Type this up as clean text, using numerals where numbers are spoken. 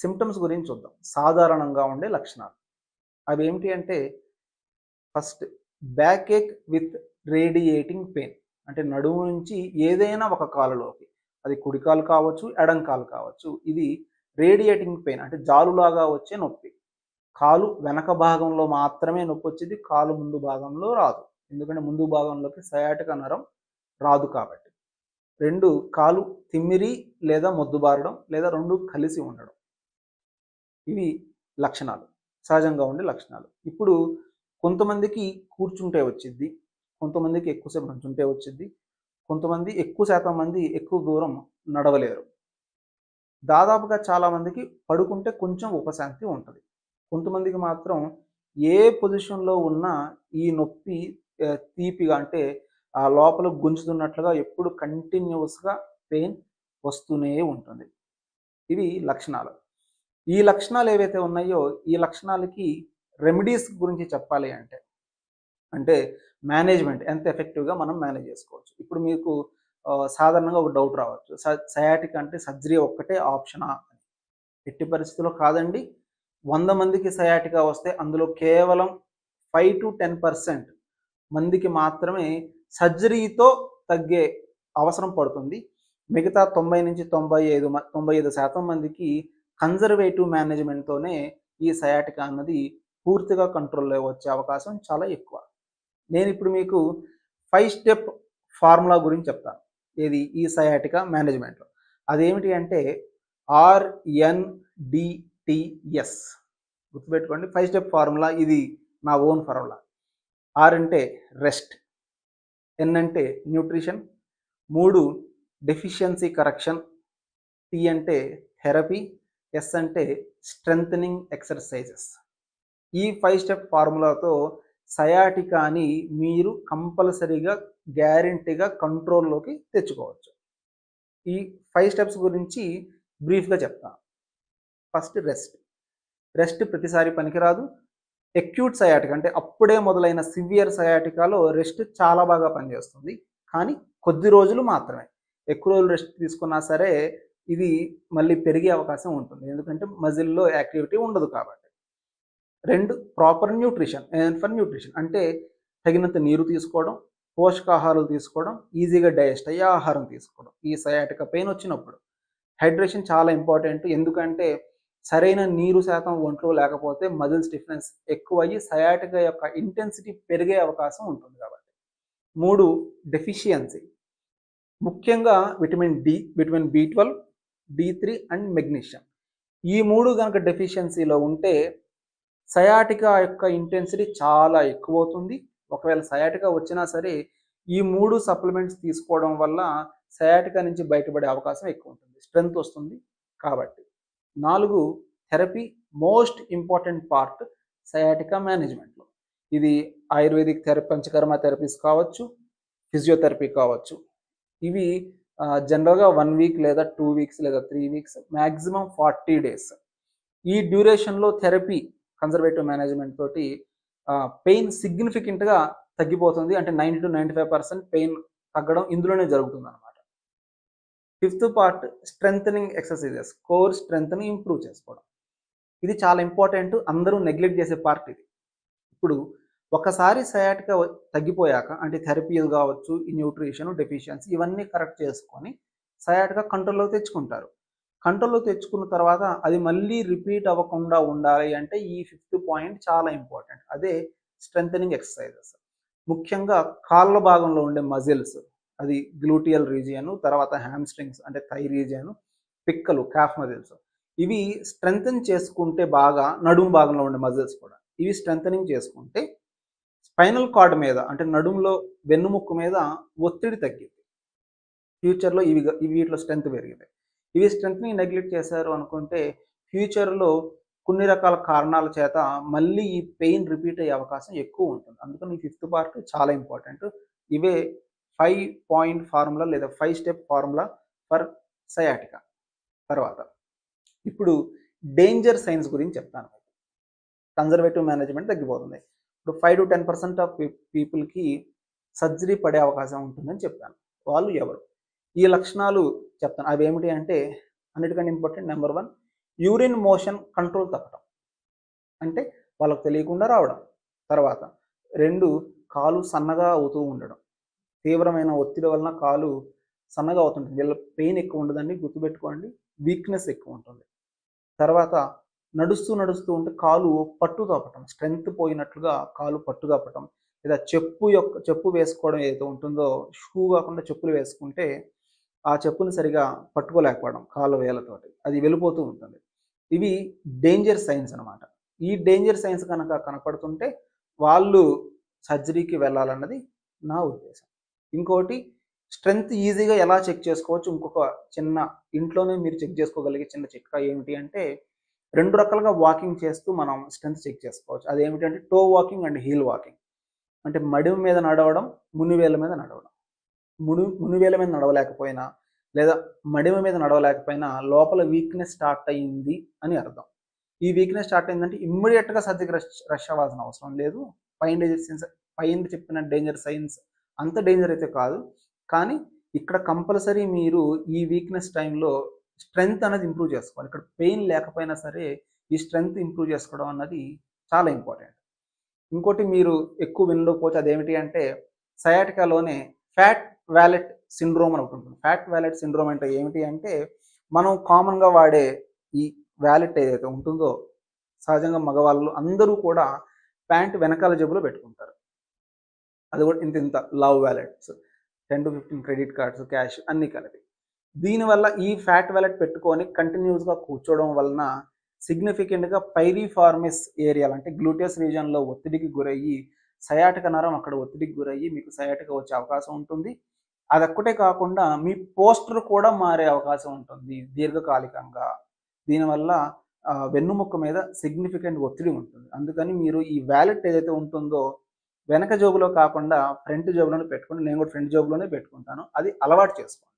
Symptoms గురించి చూద్దాం. సాధారణంగా ఉండే లక్షణాలు. అవేమిటి అంటే first back ache with radiating pain. అంటే నడుము నుంచి ఏదైనా ఒక కాలులోకి, అది కుడి కాలు కావచ్చు, ఎడం కాలు కావచ్చు. ఇది రేడియేటింగ్ పెయిన్ అంటే జాలులాగా వచ్చే నొప్పి. కాలు వెనక భాగంలో మాత్రమే నొప్పి వచ్చేది, కాలు ముందు భాగంలో రాదు. ఎందుకంటే ముందు భాగంలోకి సయాటికా నరం రాదు కాబట్టి. 2 కాలు తిమ్మిరి లేదా మొద్దుబారడం లేదా 2 కలిసి ఉండడం. ఇవి లక్షణాలు, సహజంగా ఉండే లక్షణాలు. ఇప్పుడు కొంతమందికి కూర్చుంటే వచ్చిద్ది, కొంతమందికి ఎక్కువసేపు నుంచుంటే వచ్చిద్ది, కొంతమంది ఎక్కువ శాతం మంది ఎక్కువ దూరం నడవలేరు. దాదాపుగా చాలామందికి పడుకుంటే కొంచెం ఉపశాంతి ఉంటుంది. కొంతమందికి మాత్రం ఏ పొజిషన్లో ఉన్నా ఈ నొప్పి తీపిగా అంటే ఆ లోపల గుంజుతున్నట్లుగా ఎప్పుడు కంటిన్యూస్గా పెయిన్ వస్తూనే ఉంటుంది. ఇవి లక్షణాలు. ఈ లక్షణాలు ఏవైతే ఉన్నాయో ఈ లక్షణాలకి రెమెడీస్ గురించి చెప్పాలి అంటే మేనేజ్మెంట్ ఎంత ఎఫెక్టివ్గా మనం మేనేజ్ చేసుకోవచ్చు. ఇప్పుడు మీకు సాధారణంగా ఒక డౌట్ రావచ్చు, సయాటిక్ అంటే సర్జరీ ఒక్కటే ఆప్షనా అని. ఎట్టి పరిస్థితుల్లో కాదండి. 100 మందికి సయాటికా వస్తే అందులో కేవలం 5 to 10% మందికి మాత్రమే సర్జరీతో తగ్గే అవసరం పడుతుంది. మిగతా 90 నుంచి 95% మందికి కన్జర్వేటివ్ మేనేజ్మెంట్తోనే ఈ సయాటికా అన్నది పూర్తిగా కంట్రోల్లో వచ్చే అవకాశం చాలా ఎక్కువ. నేను ఇప్పుడు మీకు 5 స్టెప్ ఫార్ములా గురించి చెప్తాను. ఏది ఈ సయాటికా మేనేజ్మెంట్లో. అదేమిటి అంటే RNDTS. గుర్తుపెట్టుకోండి. 5 స్టెప్ ఫార్ములా ఇది నా ఓన్ ఫార్ములా. R అంటే రెస్ట్, N అంటే న్యూట్రిషన్, 3 డెఫిషియన్సీ కరెక్షన్, T అంటే థెరపీ, S అంటే స్ట్రెంథనింగ్ ఎక్సర్సైజెస్. ఈ 5 స్టెప్ ఫార్ములాతో సయాటికాని మీరు కంపల్సరీగా గ్యారెంటీగా కంట్రోల్లోకి తెచ్చుకోవచ్చు. ఈ 5 స్టెప్స్ గురించి బ్రీఫ్గా చెప్తాను. ఫస్ట్ రెస్ట్ ప్రతిసారి పనికిరాదు. ఎక్యూట్ సయాటికా అంటే అప్పుడే మొదలైన సివియర్ సయాటికాలో రెస్ట్ చాలా బాగా పనిచేస్తుంది, కానీ కొద్ది రోజులు మాత్రమే. ఎక్కువ రోజులు రెస్ట్ తీసుకున్నా సరే ఇది మళ్ళీ పెరిగే అవకాశం ఉంటుంది, ఎందుకంటే మజిల్లో యాక్టివిటీ ఉండదు కాబట్టి. 2 ప్రాపర్ న్యూట్రిషన్. ఫర్ న్యూట్రిషన్ అంటే తగినంత నీరు తీసుకోవడం, పోషకాహారాలు తీసుకోవడం, ఈజీగా డైజెస్ట్ అయ్యే ఆహారం తీసుకోవడం. ఈ సయాటికా పెయిన్ వచ్చినప్పుడు హైడ్రేషన్ చాలా ఇంపార్టెంట్. ఎందుకంటే సరైన నీరు శాతం ఒంట్లో లేకపోతే మజిల్ స్టిఫ్నెస్ ఎక్కువయ్యి సయాటికా యొక్క ఇంటెన్సిటీ పెరిగే అవకాశం ఉంటుంది కాబట్టి. 3 డెఫిషియన్సీ. ముఖ్యంగా vitamin D, vitamin B12, D3 and magnesium. ఈ 3 కనుక డెఫిషియన్సీలో ఉంటే సయాటికా యొక్క ఇంటెన్సిటీ చాలా ఎక్కువ అవుతుంది. ఒకవేళ సయాటికా వచ్చినా సరే ఈ 3 సప్లిమెంట్స్ తీసుకోవడం వల్ల సయాటికా నుంచి బయటపడే అవకాశం ఎక్కువ ఉంటుంది, స్ట్రెంగ్త్ వస్తుంది కాబట్టి. 4 therapy. Most important part sciatica మేనేజ్మెంట్లో. ఇది ఆయుర్వేదిక్ థెరపీ, పంచకర్మ థెరపీస్ కావచ్చు, ఫిజియోథెరపీ కావచ్చు. ఇవి జనరల్గా 1 వీక్ లేదా 2 వీక్స్ లేదా 3 వీక్స్, మ్యాక్సిమం 40 డేస్. ఈ డ్యూరేషన్లో థెరపీ కన్జర్వేటివ్ మేనేజ్మెంట్ తోటి పెయిన్ సిగ్నిఫికెంట్గా తగ్గిపోతుంది. అంటే 90 to 95% పెయిన్ తగ్గడం ఇందులోనే జరుగుతుంది అనమాట. 5th part strengthening exercises. Core స్ట్రెంగ్త్ని ఇంప్రూవ్ చేసుకోవడం. ఇది చాలా ఇంపార్టెంట్, అందరూ నెగ్లెక్ట్ చేసే పార్ట్ ఇది. ఇప్పుడు ఒకసారి సయాటికా తగ్గిపోయాక అంటే థెరపీ కావచ్చు, ఈ న్యూట్రిషన్, డెఫిషియన్సీ ఇవన్నీ కరెక్ట్ చేసుకొని సయాటికా కంట్రోల్లోకి తెచ్చుకుంటారు. కంట్రోల్లో తెచ్చుకున్న తర్వాత అది మళ్ళీ రిపీట్ అవ్వకుండా ఉండాలి అంటే ఈ 5th పాయింట్ చాలా ఇంపార్టెంట్. అదే స్ట్రెంథనింగ్ ఎక్సర్సైజెస్. ముఖ్యంగా కాళ్ళ భాగంలో ఉండే మజిల్స్, అది గ్లూటియల్ రీజియన్, తర్వాత హ్యామ్స్ట్రింగ్స్ అంటే థై రీజియన్, పిక్కలు, కాఫ్ మజిల్స్, ఇవి స్ట్రెంథన్ చేసుకుంటే బాగా నడుము భాగంలో ఉండే మజిల్స్ కూడా ఇవి స్ట్రెంథనింగ్ చేసుకుంటే స్పైనల్ కార్డ్ మీద అంటే నడుములో వెన్నుముక్కు మీద ఒత్తిడి తగ్గింది. ఫ్యూచర్లో వీటిలో స్ట్రెంత్ పెరిగింది. ఇవి స్ట్రెంత్ని నెగ్లెక్ట్ చేశారు అనుకుంటే ఫ్యూచర్లో కొన్ని రకాల కారణాల చేత మళ్ళీ ఈ పెయిన్ రిపీట్ అయ్యే అవకాశం ఎక్కువ ఉంటుంది. అందుకని ఈ 5th పార్ట్ చాలా ఇంపార్టెంట్. ఇవే 5 పాయింట్ ఫార్ములా లేదా 5 స్టెప్ ఫార్ములా ఫర్ సయాటికా. తర్వాత ఇప్పుడు డేంజర్ సైన్స్ గురించి చెప్తాను. కన్జర్వేటివ్ మేనేజ్మెంట్ తగ్గిపోతుంది. ఇప్పుడు 5 to 10% ఆఫ్ పీపుల్కి సర్జరీ పడే అవకాశం ఉంటుందని చెప్పాను. వాళ్ళు ఎవరు? ఈ లక్షణాలు చెప్తాను. అవి ఏమిటి అంటే అన్నిటికంటే important number 1 urine motion control తప్పటం, అంటే వాళ్ళకి తెలియకుండా రావడం. తర్వాత 2 కాలు సన్నగా అవుతూ ఉండడం. తీవ్రమైన ఒత్తిడి వలన కాలు సన్నగా అవుతుంటుంది. వీళ్ళ పెయిన్ ఎక్కువ ఉండదండి, గుర్తుపెట్టుకోండి. వీక్‌నెస్ ఎక్కువ ఉంటుంది. తర్వాత నడుస్తూ ఉంటే కాలు పట్టు తప్పటం. స్ట్రెంగ్త్ పోయినట్లుగా కాలు పట్టు తప్పటం. లేదా చెప్పు వేసుకోవడం ఏదైతే ఉంటుందో, షూ కాకుండా చెప్పులు వేసుకుంటే, ఆ చెప్పుని సరిగ్గా పట్టుకోలేకపోవడం కాళ్ళ వేళ్ళతోటి. అది వెళ్ళిపోతూ ఉంటుంది. ఇవి డేంజర్ సైన్స్ అనమాట. ఈ డేంజర్ సైన్స్ కనుక కనపడుతుంటే, వాళ్ళు సర్జరీకి వెళ్ళాలన్నది నా ఉద్దేశం. ఇంకోటి, స్ట్రెంగ్త్ ఈజీగా ఎలా చెక్ చేసుకోవచ్చు, ఇంకొక చిన్న ఇంట్లోనే మీరు చెక్ చేసుకోగలిగే చిన్న చిట్కా ఏమిటి అంటే, 2 రకాలుగా వాకింగ్ చేస్తూ మనం స్ట్రెంగ్త్ చెక్ చేసుకోవచ్చు. అదేమిటంటే toe walking and heel walking. అంటే మడిమ మీద నడవడం, మునివేళ్ళ మీద నడవడం. మునివేళ్ళ మీద నడవలేకపోయినా, లేదా మడిమ మీద నడవలేకపోయినా లోపల వీక్‌నెస్ స్టార్ట్ అయింది అని అర్థం. ఈ వీక్‌నెస్ స్టార్ట్ అయిందంటే ఇమ్మీడియేట్‌గా సర్జరీకి రష్ అవ్వాల్సిన అవసరం లేదు. పైన చెప్పిన డేంజర్ సైన్స్ అంత డేంజర్ అయితే కాదు. కానీ ఇక్కడ కంపల్సరీ మీరు ఈ వీక్‌నెస్ టైంలో స్ట్రెంగ్త్ అనేది ఇంప్రూవ్ చేసుకోవాలి. ఇక్కడ పెయిన్ లేకపోయినా సరే ఈ స్ట్రెంగ్త్ ఇంప్రూవ్ చేసుకోవడం అన్నది చాలా ఇంపార్టెంట్. ఇంకోటి మీరు ఎక్కువ వినకపోతే అదేమిటి అంటే, సయాటికాలోనే ఫ్యాట్ వ్యాలెట్ సిండ్రోమ్ అని ఒకటి ఉంటుంది. ఫ్యాట్ వ్యాలెట్ సిండ్రోమ్ అంటే ఏమిటి అంటే, మనం కామన్‌గా వాడే ఈ వ్యాలెట్ ఏదైతే ఉంటుందో, సహజంగా మగవాళ్ళు అందరూ కూడా ప్యాంట్ వెనకాల జేబులో పెట్టుకుంటారు. అది కూడా ఇంతింత love wallets, 10-15 credit cards, cash అన్నీ కలిపి. దీనివల్ల ఈ ఫ్యాట్ వ్యాలెట్ పెట్టుకొని కంటిన్యూస్‌గా కూర్చోవడం వలన సిగ్నిఫికెంట్‌గా పైరిఫార్మిస్ ఏరియాలు, అంటే గ్లూటియస్ రీజియన్‌లో ఒత్తిడికి గురయ్యి, సయాటిక నరం అక్కడ ఒత్తిడికి గురయ్యి మీకు సయాటిక వచ్చే అవకాశం ఉంటుంది. అదొక్కటే కాకుండా మీ పోస్చర్ కూడా మారే అవకాశం ఉంటుంది దీర్ఘకాలికంగా. దీనివల్ల వెన్నుముక్క మీద సిగ్నిఫికెంట్ ఒత్తిడి ఉంటుంది. అందుకని మీరు ఈ వ్యాలెట్ ఏదైతే ఉంటుందో, వెనక జేబులో కాకుండా ఫ్రంట్ జేబులోనే పెట్టుకొని, నేను కూడా ఫ్రంట్ జేబులోనే పెట్టుకుంటాను. అది అలవాటు చేసుకోండి.